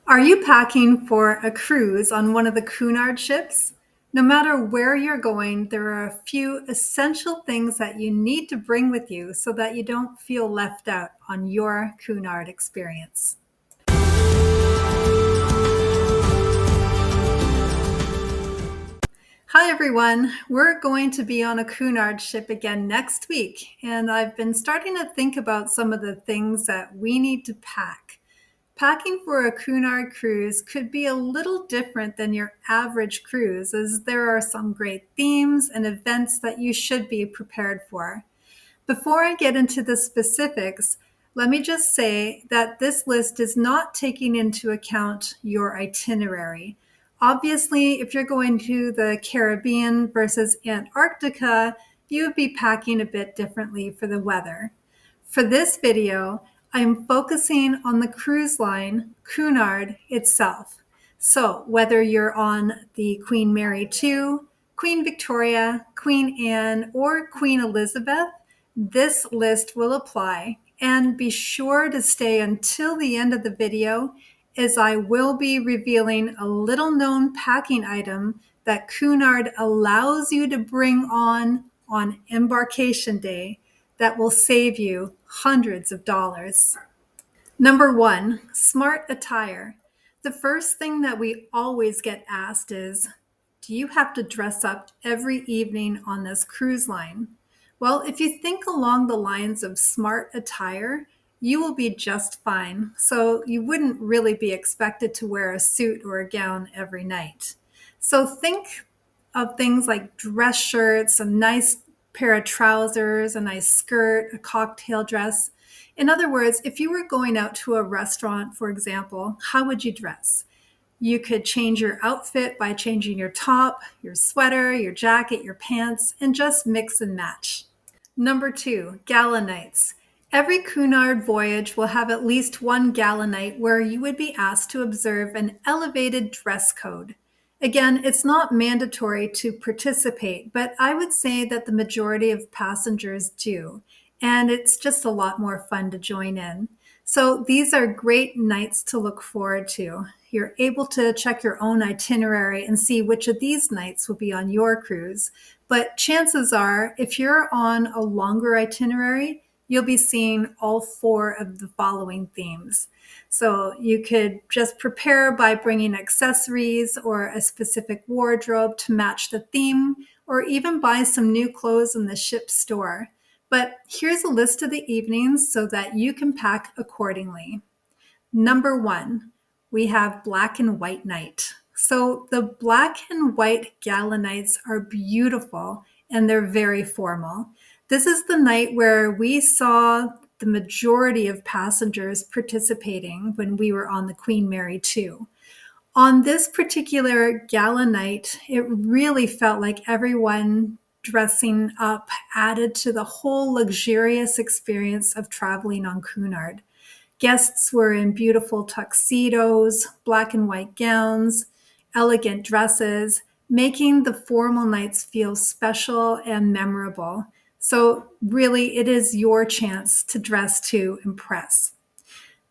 Are you packing for a cruise on one of the Cunard ships? No matter where you're going, there are a few essential things that you need to bring with you so that you don't feel left out on your Cunard experience. Hi everyone, we're going to be on a Cunard ship again next week, and I've been starting to think about some of the things that we need to pack. Packing for a Cunard cruise could be a little different than your average cruise, as there are some great themes and events that you should be prepared for. Before I get into the specifics, let me just say that this list is not taking into account your itinerary. Obviously, if you're going to the Caribbean versus Antarctica, you would be packing a bit differently for the weather. For this video, I'm focusing on the cruise line, Cunard itself. So whether you're on the Queen Mary II, Queen Victoria, Queen Anne, or Queen Elizabeth, this list will apply. And be sure to stay until the end of the video, as I will be revealing a little known packing item that Cunard allows you to bring on embarkation day that will save you hundreds of dollars. Number one, smart attire. The first thing that we always get asked is, do you have to dress up every evening on this cruise line? Well, if you think along the lines of smart attire, you will be just fine. So you wouldn't really be expected to wear a suit or a gown every night. So think of things like dress shirts, a nice pair of trousers, a nice skirt, a cocktail dress. In other words, if you were going out to a restaurant, for example, how would you dress? You could change your outfit by changing your top, your sweater, your jacket, your pants, and just mix and match. Number two, gala nights. Every Cunard voyage will have at least one gala night where you would be asked to observe an elevated dress code. Again, it's not mandatory to participate, but I would say that the majority of passengers do, and it's just a lot more fun to join in. So these are great nights to look forward to. You're able to check your own itinerary and see which of these nights will be on your cruise. But chances are, if you're on a longer itinerary, you'll be seeing all four of the following themes. So you could just prepare by bringing accessories or a specific wardrobe to match the theme, or even buy some new clothes in the ship store. But here's a list of the evenings so that you can pack accordingly. Number one, we have black and white night. So the black and white gala nights are beautiful and they're very formal. This is the night where we saw the majority of passengers participating when we were on the Queen Mary II. On this particular gala night, it really felt like everyone dressing up added to the whole luxurious experience of traveling on Cunard. Guests were in beautiful tuxedos, black and white gowns, elegant dresses, making the formal nights feel special and memorable. So really, it is your chance to dress to impress.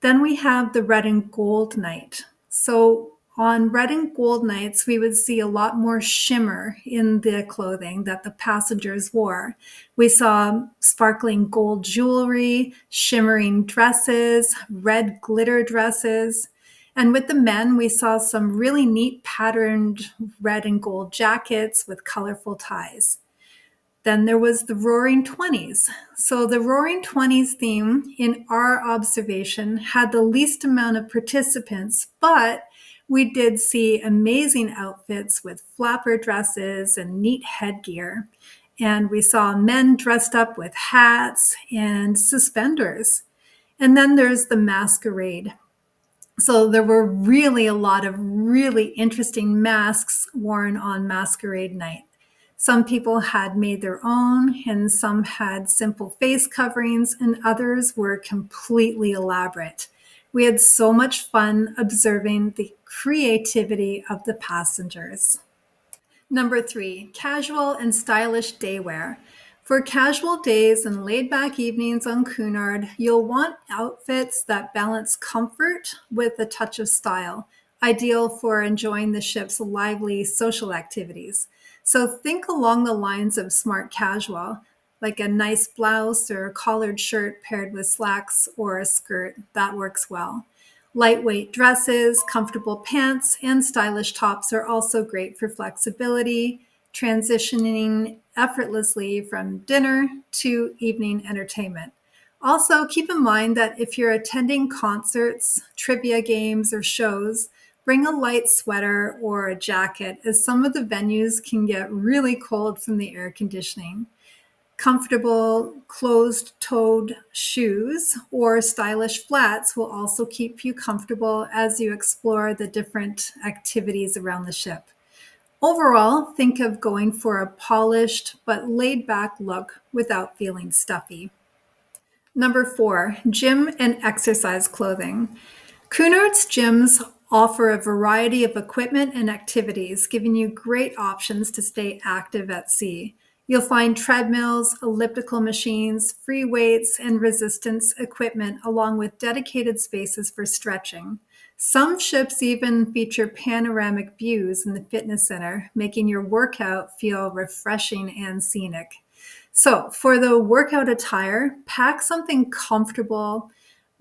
Then we have the red and gold night. So on red and gold nights, we would see a lot more shimmer in the clothing that the passengers wore. We saw sparkling gold jewelry, shimmering dresses, red glitter dresses. And with the men, we saw some really neat patterned red and gold jackets with colorful ties. Then there was the Roaring Twenties. So the Roaring Twenties theme, in our observation, had the least amount of participants, but we did see amazing outfits with flapper dresses and neat headgear. And we saw men dressed up with hats and suspenders. And then there's the Masquerade. So there were really a lot of really interesting masks worn on Masquerade night. Some people had made their own, and some had simple face coverings, and others were completely elaborate. We had so much fun observing the creativity of the passengers. Number three, casual and stylish daywear. For casual days and laid back evenings on Cunard, you'll want outfits that balance comfort with a touch of style, ideal for enjoying the ship's lively social activities. So think along the lines of smart casual, like a nice blouse or collared shirt paired with slacks or a skirt. That works well. Lightweight dresses, comfortable pants, and stylish tops are also great for flexibility, transitioning effortlessly from dinner to evening entertainment. Also, keep in mind that if you're attending concerts, trivia games, or shows, bring a light sweater or a jacket, as some of the venues can get really cold from the air conditioning. Comfortable closed-toed shoes or stylish flats will also keep you comfortable as you explore the different activities around the ship. Overall, think of going for a polished but laid back look without feeling stuffy. Number 4, gym and exercise clothing. Cunard's gyms offer a variety of equipment and activities, giving you great options to stay active at sea. You'll find treadmills, elliptical machines, free weights, and resistance equipment, along with dedicated spaces for stretching. Some ships even feature panoramic views in the fitness center, making your workout feel refreshing and scenic. So, for the workout attire, pack something comfortable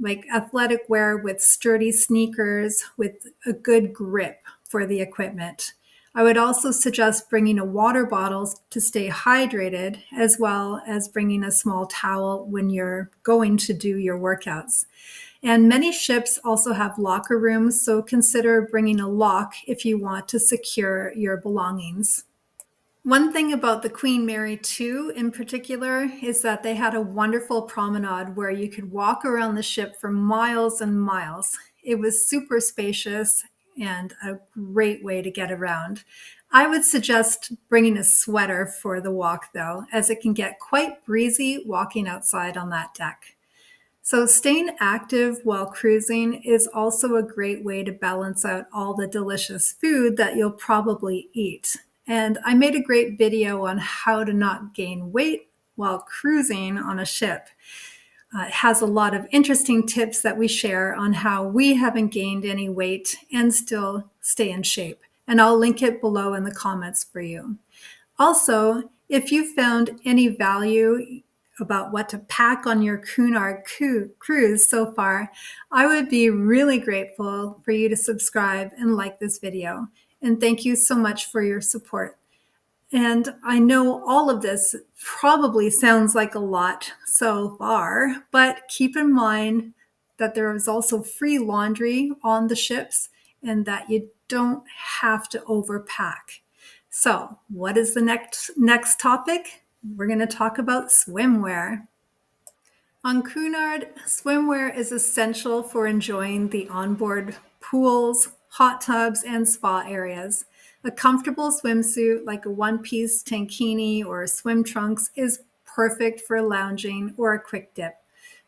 like athletic wear with sturdy sneakers with a good grip for the equipment. I would also suggest bringing a water bottle to stay hydrated, as well as bringing a small towel when you're going to do your workouts. And many ships also have locker rooms, so consider bringing a lock if you want to secure your belongings. One thing about the Queen Mary 2 in particular is that they had a wonderful promenade where you could walk around the ship for miles and miles. It was super spacious and a great way to get around. I would suggest bringing a sweater for the walk, though, as it can get quite breezy walking outside on that deck. So, staying active while cruising is also a great way to balance out all the delicious food that you'll probably eat. And I made a great video on how to not gain weight while cruising on a ship. It has a lot of interesting tips that we share on how we haven't gained any weight and still stay in shape. And I'll link it below in the comments for you. Also, if you found any value about what to pack on your Cunard cruise so far, I would be really grateful for you to subscribe and like this video. And thank you so much for your support. And I know all of this probably sounds like a lot so far, but keep in mind that there is also free laundry on the ships and that you don't have to overpack. So, what is the next topic? We're going to talk about swimwear. On Cunard, swimwear is essential for enjoying the onboard pools, hot tubs, and spa areas. A comfortable swimsuit like a one-piece tankini or swim trunks is perfect for lounging or a quick dip.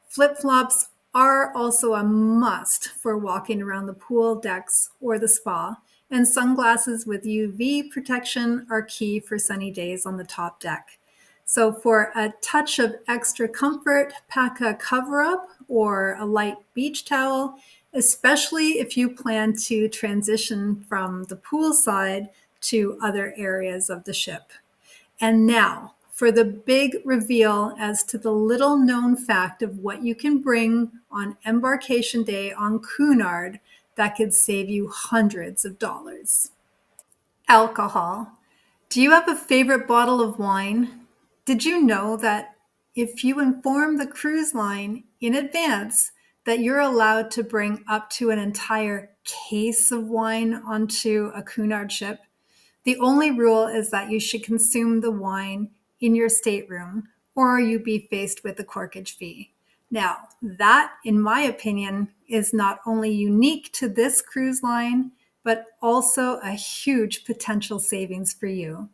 Flip-flops are also a must for walking around the pool decks or the spa, and sunglasses with UV protection are key for sunny days on the top deck. So for a touch of extra comfort, pack a cover-up or a light beach towel, especially if you plan to transition from the poolside to other areas of the ship. And now for the big reveal as to the little known fact of what you can bring on embarkation day on Cunard that could save you hundreds of dollars. Alcohol. Do you have a favorite bottle of wine? Did you know that if you inform the cruise line in advance that you're allowed to bring up to an entire case of wine onto a Cunard ship? The only rule is that you should consume the wine in your stateroom or you be faced with a corkage fee. Now, that, in my opinion, is not only unique to this cruise line, but also a huge potential savings for you.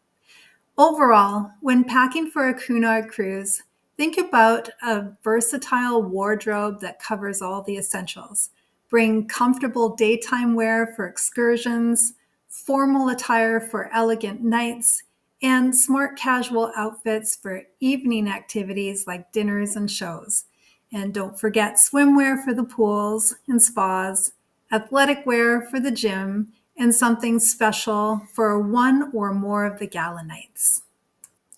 Overall, when packing for a Cunard cruise, think about a versatile wardrobe that covers all the essentials. Bring comfortable daytime wear for excursions, formal attire for elegant nights, and smart casual outfits for evening activities like dinners and shows. And don't forget swimwear for the pools and spas, athletic wear for the gym, and something special for one or more of the gala nights.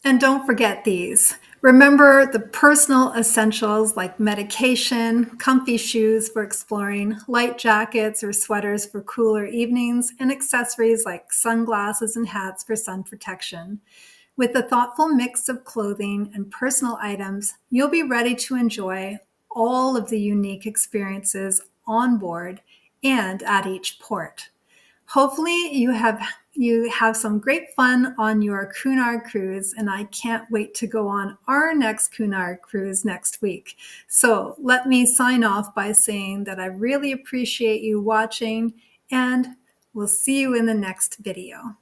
And don't forget these. Remember the personal essentials like medication, comfy shoes for exploring, light jackets or sweaters for cooler evenings, and accessories like sunglasses and hats for sun protection. With a thoughtful mix of clothing and personal items, you'll be ready to enjoy all of the unique experiences on board and at each port. Hopefully you have some great fun on your Cunard cruise, and I can't wait to go on our next Cunard cruise next week. So let me sign off by saying that I really appreciate you watching, and we'll see you in the next video.